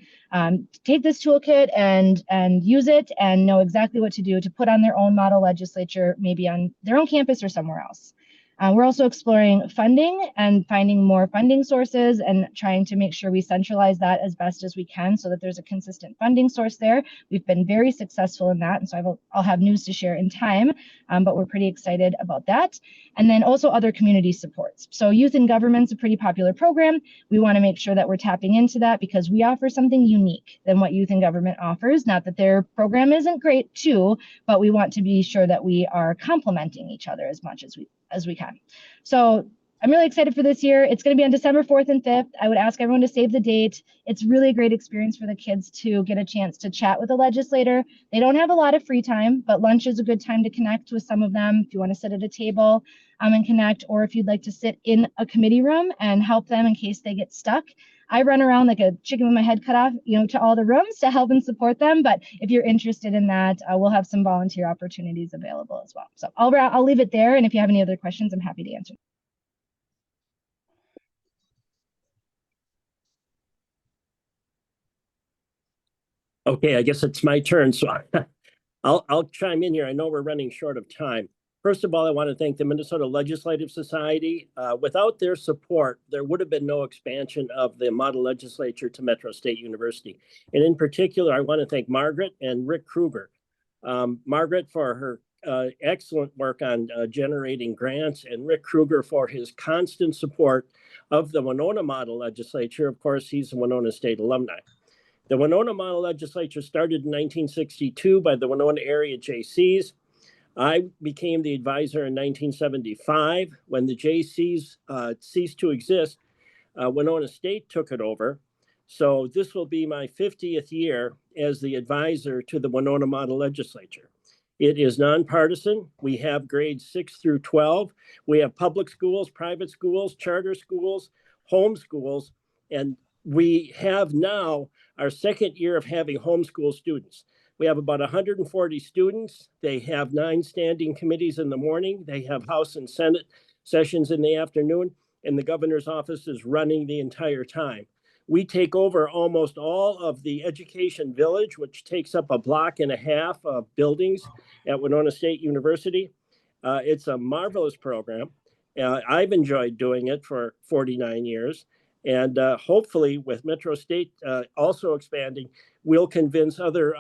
take this toolkit and use it and know exactly what to do to put on their own model legislature, maybe on their own campus or somewhere else. We're also exploring funding and finding more funding sources and trying to make sure we centralize that as best as we can so that there's a consistent funding source there. We've been very successful in that, and so I'll have news to share in time, but we're pretty excited about that. And then also other community supports. So Youth in Government's a pretty popular program. We want to make sure that we're tapping into that because we offer something unique than what Youth in Government offers. Not that their program isn't great too, but we want to be sure that we are complementing each other as much as we can. So I'm really excited for this year. It's going to be on December 4th and 5th. I would ask everyone to save the date. It's really a great experience for the kids to get a chance to chat with a legislator. They don't have a lot of free time, but lunch is a good time to connect with some of them if you want to sit at a table and connect, or if you'd like to sit in a committee room and help them in case they get stuck. I run around like a chicken with my head cut off, to all the rooms to help and support them. But if you're interested in that, we'll have some volunteer opportunities available as well. So I'll leave it there. And if you have any other questions, I'm happy to answer. Okay, I guess it's my turn. So I'll chime in here. I know we're running short of time. First of all, I want to thank the Minnesota Legislative Society. Without their support, there would have been no expansion of the model legislature to Metro State University. And in particular, I want to thank Margaret and Rick Kruger. Margaret for her excellent work on generating grants, and Rick Kruger for his constant support of the Winona model legislature. Of course, he's a Winona State alumni. The Winona Model Legislature started in 1962 by the Winona area JCs. I became the advisor in 1975. When the JCs ceased to exist, Winona State took it over. So this will be my 50th year as the advisor to the Winona Model Legislature. It is nonpartisan. We have grades 6 through 12. We have public schools, private schools, charter schools, home schools, and we have now our second year of having homeschool students. We have about 140 students. They have 9 standing committees in the morning. They have House and Senate sessions in the afternoon, and the governor's office is running the entire time. We take over almost all of the education village, which takes up a block and a half of buildings at Winona State University. It's a marvelous program. I've enjoyed doing it for 49 years. And hopefully with Metro State also expanding, we'll convince other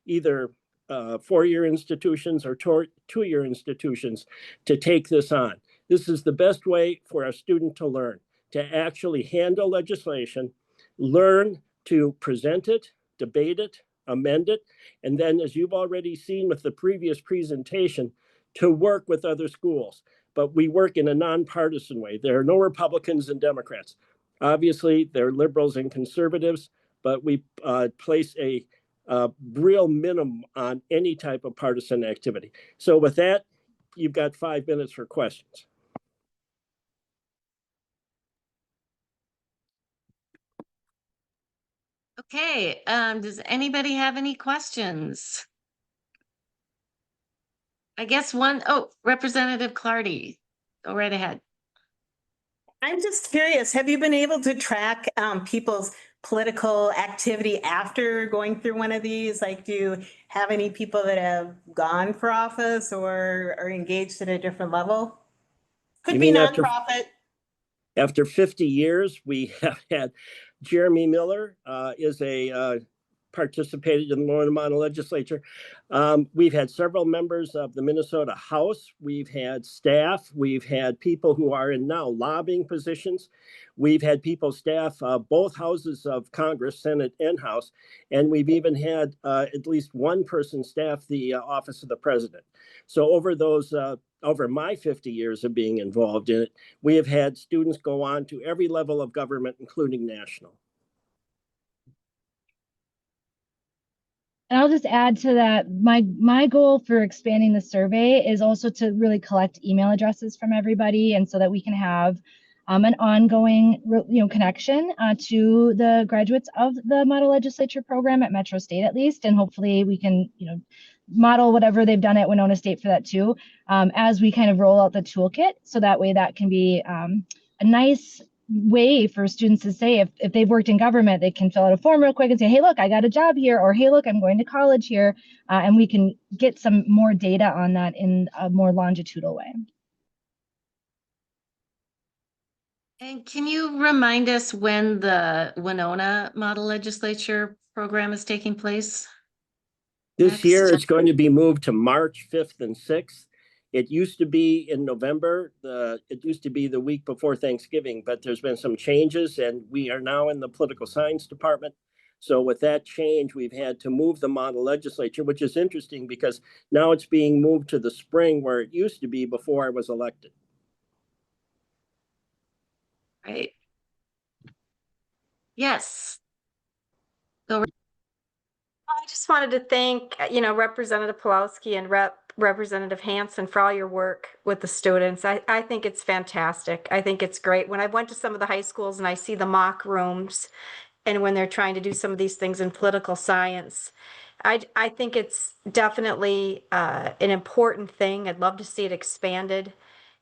either 4-year institutions or 2-year institutions to take this on. This is the best way for a student to learn, to actually handle legislation, learn to present it, debate it, amend it, and then, as you've already seen with the previous presentation, to work with other schools. But we work in a nonpartisan way. There are no Republicans and Democrats. Obviously, there are liberals and conservatives, but we place a real minimum on any type of partisan activity. So with that, you've got 5 minutes for questions. Okay, does anybody have any questions? I guess Representative Clardy, go right ahead. I'm just curious, have you been able to track people's political activity after going through one of these? Like, do you have any people that have gone for office or are engaged at a different level? Could be nonprofit. After 50 years, we have had Jeremy Miller participated in the Winona Model Legislature. We've had several members of the Minnesota House. We've had staff. We've had people who are in now lobbying positions. We've had people staff both houses of Congress, Senate and House. And we've even had at least one person staff the office of the president. So over my 50 years of being involved in it, we have had students go on to every level of government, including national. And I'll just add to that, my goal for expanding the survey is also to really collect email addresses from everybody, and so that we can have an ongoing connection to the graduates of the Model Legislature program at Metro State, at least, and hopefully we can model whatever they've done at Winona State for that too, as we kind of roll out the toolkit. So that way that can be a nice way for students to say, if they've worked in government, they can fill out a form real quick and say, hey, look, I got a job here, or hey, look, I'm going to college here. And we can get some more data on that in a more longitudinal way. And can you remind us when the Winona Model Legislature program is taking place? This year, it's going to be moved to March 5th and 6th. It used to be in November. It used to be the week before Thanksgiving, but there's been some changes, and we are now in the political science department. So with that change, we've had to move the model legislature, which is interesting because now it's being moved to the spring where it used to be before I was elected. Right. Yes. I just wanted to thank, Representative Pulowski and Representative Hansen for all your work with the students. I think it's fantastic. I think it's great. When I went to some of the high schools and I see the mock rooms and when they're trying to do some of these things in political science, I think it's definitely an important thing. I'd love to see it expanded.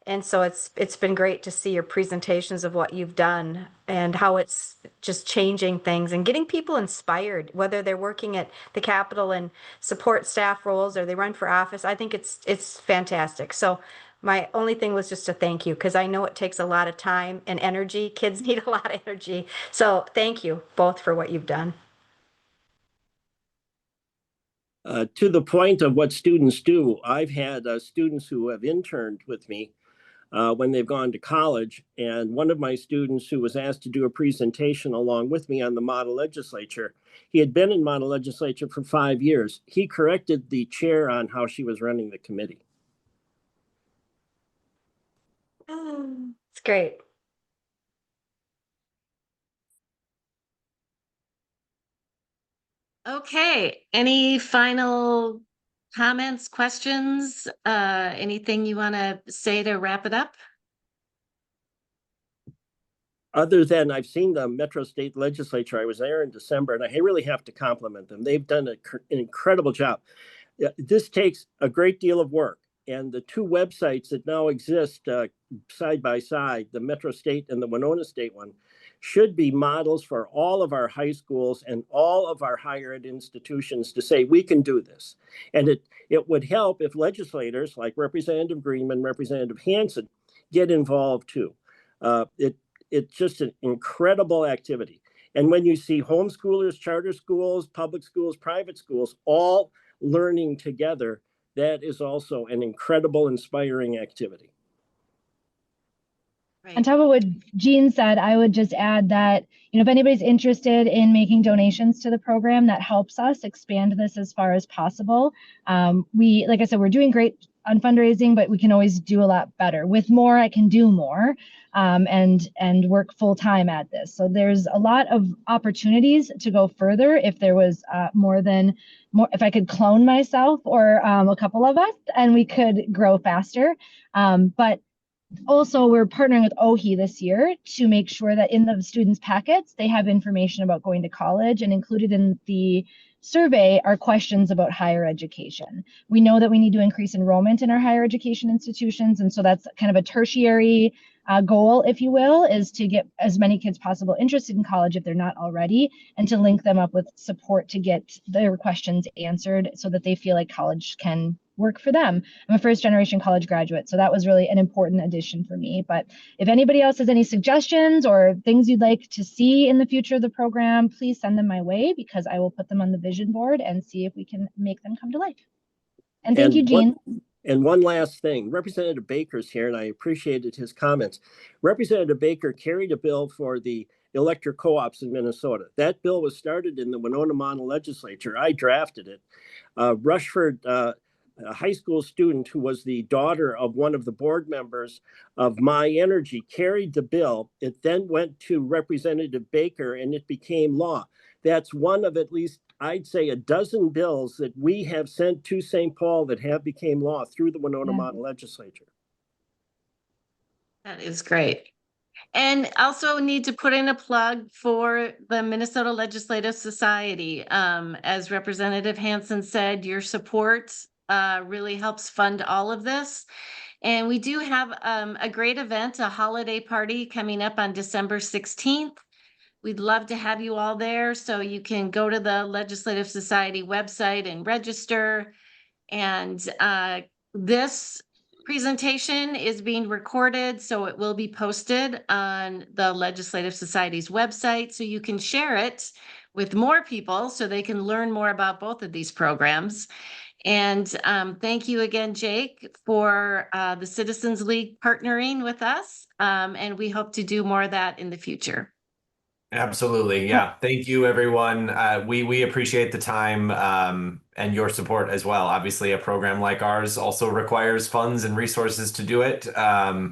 And so it's been great to see your presentations of what you've done and how it's just changing things and getting people inspired, whether they're working at the Capitol and support staff roles or they run for office. I think it's fantastic. So my only thing was just to thank you, because I know it takes a lot of time and energy. Kids need a lot of energy. So thank you both for what you've done. To the point of what students do, I've had students who have interned with me when they've gone to college. And one of my students who was asked to do a presentation along with me on the model legislature, he had been in model legislature for 5 years. He corrected the chair on how she was running the committee. It's great. Okay, any final comments, questions, anything you want to say to wrap it up? Other than I've seen the Metro State Legislature, I was there in December, and I really have to compliment them. They've done an incredible job. This takes a great deal of work, and the two websites that now exist side by side, the Metro State and the Winona State one, should be models for all of our high schools and all of our higher ed institutions to say, we can do this. And it would help if legislators like Representative Greenman, Representative Hansen get involved too. It's just an incredible activity. And when you see homeschoolers, charter schools, public schools, private schools, all learning together, that is also an incredible, inspiring activity. Right. On top of what Jean said, I would just add that, if anybody's interested in making donations to the program, that helps us expand this as far as possible. Like I said, we're doing great on fundraising, but we can always do a lot better. With more, I can do more and work full time at this. So there's a lot of opportunities to go further if there was if I could clone myself or a couple of us, and we could grow faster. But also, we're partnering with OHE this year to make sure that in the students' packets, they have information about going to college, and included in the survey are questions about higher education. We know that we need to increase enrollment in our higher education institutions, and so that's kind of a tertiary goal, if you will, is to get as many kids possible interested in college if they're not already, and to link them up with support to get their questions answered so that they feel like college can work for them. I'm a first-generation college graduate, so that was really an important addition for me. But if anybody else has any suggestions or things you'd like to see in the future of the program, please send them my way, because I will put them on the vision board and see if we can make them come to life. And thank you, Jean. And one last thing, Representative Baker's here, and I appreciated his comments. Representative Baker carried a bill for the electric co-ops in Minnesota. That bill was started in the Winona Model Legislature. I drafted it. Rushford, a high school student who was the daughter of one of the board members of My Energy, carried the bill. It then went to Representative Baker, and it became law. That's one of at least, I'd say, a dozen bills that we have sent to St. Paul that have became law through the Winona Model Legislature. That is great. And also need to put in a plug for the Minnesota Legislative Society. As Representative Hansen said, your support really helps fund all of this. And we do have a great event, a holiday party coming up on December 16th. We'd love to have you all there, so you can go to the Legislative Society website and register. And this presentation is being recorded, so it will be posted on the Legislative Society's website, so you can share it with more people so they can learn more about both of these programs. And thank you again, Jake, for the Citizens League partnering with us. And we hope to do more of that in the future. Absolutely. Yeah. Thank you, everyone. We appreciate the time and your support as well. Obviously, a program like ours also requires funds and resources to do it.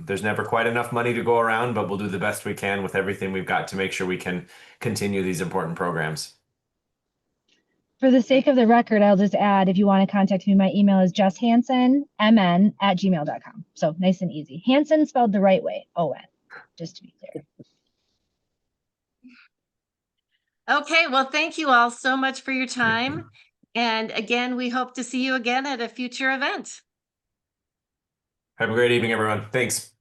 There's never quite enough money to go around, but we'll do the best we can with everything we've got to make sure we can continue these important programs. For the sake of the record, I'll just add, if you want to contact me, my email is justhansenmn@gmail.com. So nice and easy. Hansen spelled the right way, O-N, just to be clear. Okay, well, thank you all so much for your time. And again, we hope to see you again at a future event. Have a great evening, everyone. Thanks.